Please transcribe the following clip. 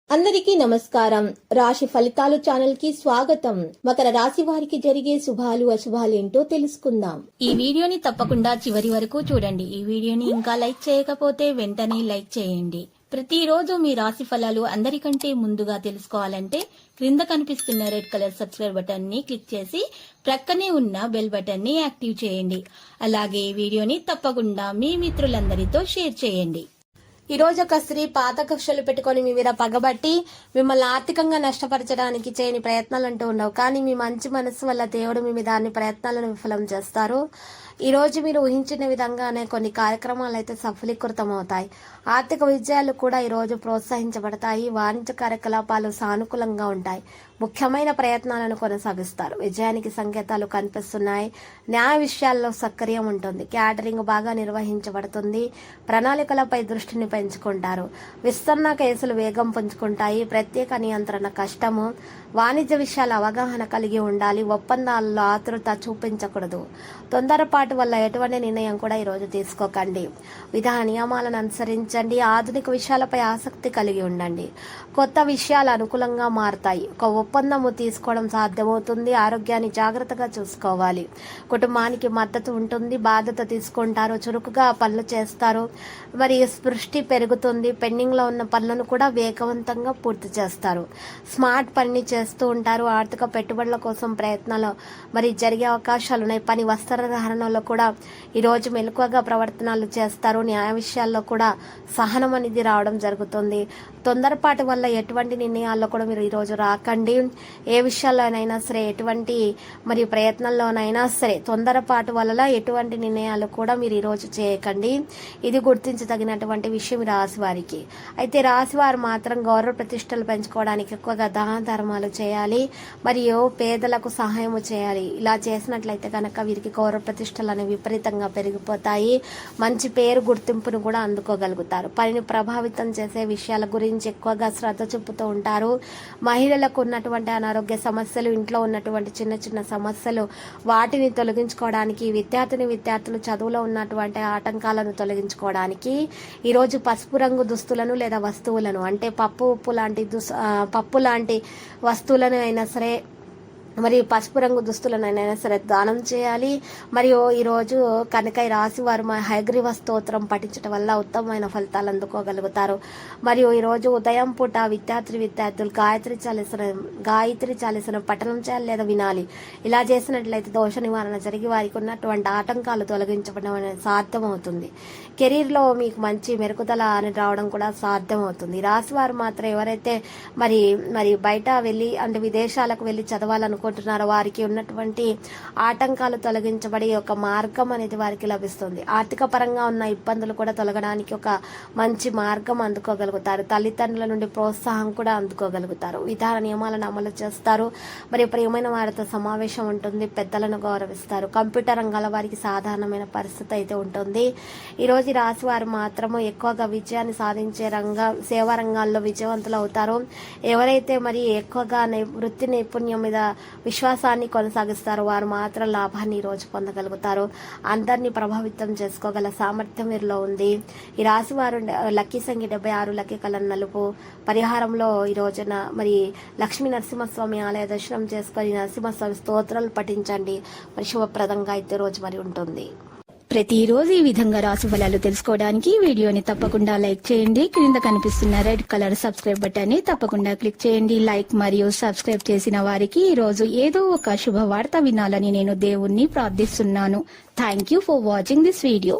అందరికీ నమస్కారం. రాశి ఫలితాలు ఛానల్ కి స్వాగతం. మకర రాశి వారికి జరిగే శుభాలు అశుభాలు ఏంటో తెలుసుకుందాం. ఈ వీడియోని తప్పకుండా చివరి వరకు చూడండి. ఈ వీడియోని ఇంకా లైక్ చేయకపోతే వెంటనే లైక్ చేయండి. ప్రతిరోజు మీ రాశి ఫలాలు అందరికంటే ముందుగా తెలుసుకోవాలంటే క్రింద కనిపిస్తున్న రెడ్ కలర్ సబ్స్క్రైబ్ బటన్ ని క్లిక్ చేసి ప్రక్కనే ఉన్న బెల్ బటన్ ని యాక్టివ్ చేయండి. అలాగే ఈ వీడియోని తప్పకుండా మీ మిత్రులందరితో షేర్ చేయండి. ఈ రోజు ఒక స్త్రీ పాత కక్షలు పెట్టుకుని మీ మీద పగబట్టి మిమ్మల్ని ఆర్థికంగా నష్టపరచడానికి చేయని ప్రయత్నాలు అంటూ ఉండవు. కానీ మీ మంచి మనసు వల్ల దేవుడు మీ మీద అన్ని ప్రయత్నాలను విఫలం చేస్తారు. ఈ రోజు మీరు ఊహించిన విధంగానే కొన్ని కార్యక్రమాలు అయితే సఫలీకృతం అవుతాయి. ఆర్థిక విజయాలు కూడా ఈ రోజు ప్రోత్సహించబడతాయి. వాణిజ్య కార్యకలాపాలు సానుకూలంగా ఉంటాయి. ముఖ్యమైన ప్రయత్నాలను కొనసాగిస్తారు. విజయానికి సంకేతాలు కనిపిస్తున్నాయి. న్యాయ విషయాల్లో సక్రియం ఉంటుంది. క్యాటరింగ్ బాగా నిర్వహించబడుతుంది. ప్రణాళికలపై దృష్టిని పెంచుకుంటారు. విస్తరణ కేసులు వేగం పుంజుకుంటాయి. ప్రత్యేక నియంత్రణ కష్టము. వాణిజ్య విషయాల అవగాహన కలిగి ఉండాలి. ఒప్పందాల్లో ఆతృత చూపించకూడదు. తొందరపాటు వల్ల ఎటువంటి నిర్ణయం కూడా ఈరోజు తీసుకోకండి. విధాన నియమాలను అనుసరించండి. ఆధునిక విషయాలపై ఆసక్తి కలిగి ఉండండి. కొత్త విషయాలు అనుకూలంగా మారతాయి. ఒక ఒప్పందము తీసుకోవడం సాధ్యమవుతుంది. ఆరోగ్యాన్ని జాగ్రత్తగా చూసుకోవాలి. కుటుంబానికి మద్దతు ఉంటుంది. బాధ్యత తీసుకుంటారు. చురుకుగా పనులు చేస్తారు. మరి స్పృష్టి పెరుగుతుంది. పెండింగ్ లో ఉన్న పనులను కూడా వేగవంతంగా పూర్తి చేస్తారు. స్మార్ట్ పనిని చేస్తూ ఉంటారు. ఆర్థిక పెట్టుబడుల కోసం ప్రయత్నాలు మరి జరిగే అవకాశాలు ఉన్నాయి. పని వస్త్రధారణలో కూడా ఈ రోజు మెలకువగా ప్రవర్తనలు చేస్తారు. న్యాయ విషయాల్లో కూడా సహనం అనేది రావడం జరుగుతుంది. తొందరపాటు వల్ల ఎటువంటి నిర్ణయాల్లో కూడా మీరు ఈ రోజు రాకండి. ఏ విషయాల్లోనైనా సరే, ఎటువంటి మరి ప్రయత్నంలోనైనా సరే తొందరపాటు వల్ల ఎటువంటి నిర్ణయాలు కూడా మీరు ఈ రోజు చేయకండి. ఇది గుర్తించదగినటువంటి విషయం రాశి వారికి. అయితే రాశి వారు మాత్రం గౌరవ ప్రతిష్టలు పెంచుకోవడానికి ఎక్కువగా దాన ధర్మాలు చేయాలి. మరియు పేదలకు సహాయం చేయాలి. ఇలా చేసినట్లయితే కనుక వీరికి గౌరవ ప్రతిష్టలు అనేవి విపరీతంగా పెరిగిపోతాయి. మంచి పేరు గుర్తింపును కూడా అందుకోగలుగుతారు. పనిని ప్రభావితం చేసే విషయాల గురించి ఎక్కువగా శ్రద్ధ చూపుతూ ఉంటారు. మహిళలకు ఉన్నటువంటి అనారోగ్య సమస్యలు, ఇంట్లో ఉన్నటువంటి చిన్న చిన్న సమస్యలు, వాటిని తొలగించుకోవడానికి విద్యార్థులు చదువులో ఉన్నటువంటి ఆటంకాలను తొలగించుకోవడానికి ఈరోజు పసుపు రంగు దుస్తులను లేదా వస్తువులను, అంటే పప్పు లాంటి వస్తువులను అయినా సరే, మరి పసుపు రంగు దుస్తులనైనా సరే దానం చేయాలి. మరియు ఈరోజు కనకై రాశి వారు హయగ్రీవ స్తోత్రం పఠించడం వల్ల ఉత్తమమైన ఫలితాలు అందుకోగలుగుతారు. మరియు ఈరోజు ఉదయం పూట విద్యార్థులు గాయత్రి చాలీసను పఠనం చేయాలి లేదా వినాలి. ఇలా చేసినట్లయితే దోష నివారణ జరిగి వారికి ఉన్నటువంటి ఆటంకాలు తొలగించడం అనేది సాధ్యమవుతుంది. కెరీర్లో మీకు మంచి మెరుగుదల అని రావడం కూడా సాధ్యమవుతుంది. రాశి వారు మాత్రం ఎవరైతే మరి బయట వెళ్ళి, అంటే విదేశాలకు వెళ్ళి చదవాలనుకుంటున్నారో వారికి ఉన్నటువంటి ఆటంకాలు తొలగించబడి ఒక మార్గం అనేది వారికి లభిస్తుంది. ఆర్థిక పరంగా ఉన్న ఇబ్బందులు కూడా తొలగడానికి ఒక మంచి మార్గం అందుకోగలుగుతారు. తల్లిదండ్రుల నుండి ప్రోత్సాహం కూడా అందుకోగలుగుతారు. విధాన నియమాలను అమలు చేస్తారు. మరియు ప్రియమైన వారితో సమావేశం ఉంటుంది. పెద్దలను గౌరవిస్తారు. కంప్యూటర్ రంగాల వారికి సాధారణమైన పరిస్థితి అయితే ఉంటుంది. ఈరోజు రాశి వారు మాత్రము ఎక్కువగా విజయాన్ని సాధించే సేవా రంగాల్లో విజయవంతులు అవుతారు. ఎవరైతే మరి ఎక్కువగా వృత్తి నైపుణ్యం మీద విశ్వాసాన్ని కొనసాగిస్తారు వారు మాత్రం లాభాన్ని ఈ రోజు పొందగలుగుతారు. అందరినీ ప్రభావితం చేసుకోగల సామర్థ్యం వీరిలో ఉంది. ఈ రాశి వారు లక్కీ సంఖ్య 76, లక్కీ కలర్ నలుపు. పరిహారంలో ఈ రోజున మరి లక్ష్మీ నరసింహస్వామి ఆలయ దర్శనం చేసుకొని నరసింహస్వామి స్తోత్రాలు పఠించండి. మరి శుభప్రదంగా అయితే రోజు మరి ఉంటుంది. ప్రతిరోజు ఈ విధంగా రాశి ఫలాలు తెలుసుకోవడానికి వీడియోని తప్పకుండా లైక్ చేయండి. క్రింద కనిపిస్తున్న రెడ్ కలర్ సబ్స్క్రైబ్ బటన్ ని తప్పకుండా క్లిక్ చేయండి. లైక్ మరియు సబ్స్క్రైబ్ చేసిన వారికి ఈ రోజు ఏదో ఒక శుభవార్త వినాలని నేను దేవుణ్ణి ప్రార్థిస్తున్నాను. Thank you for watching this video.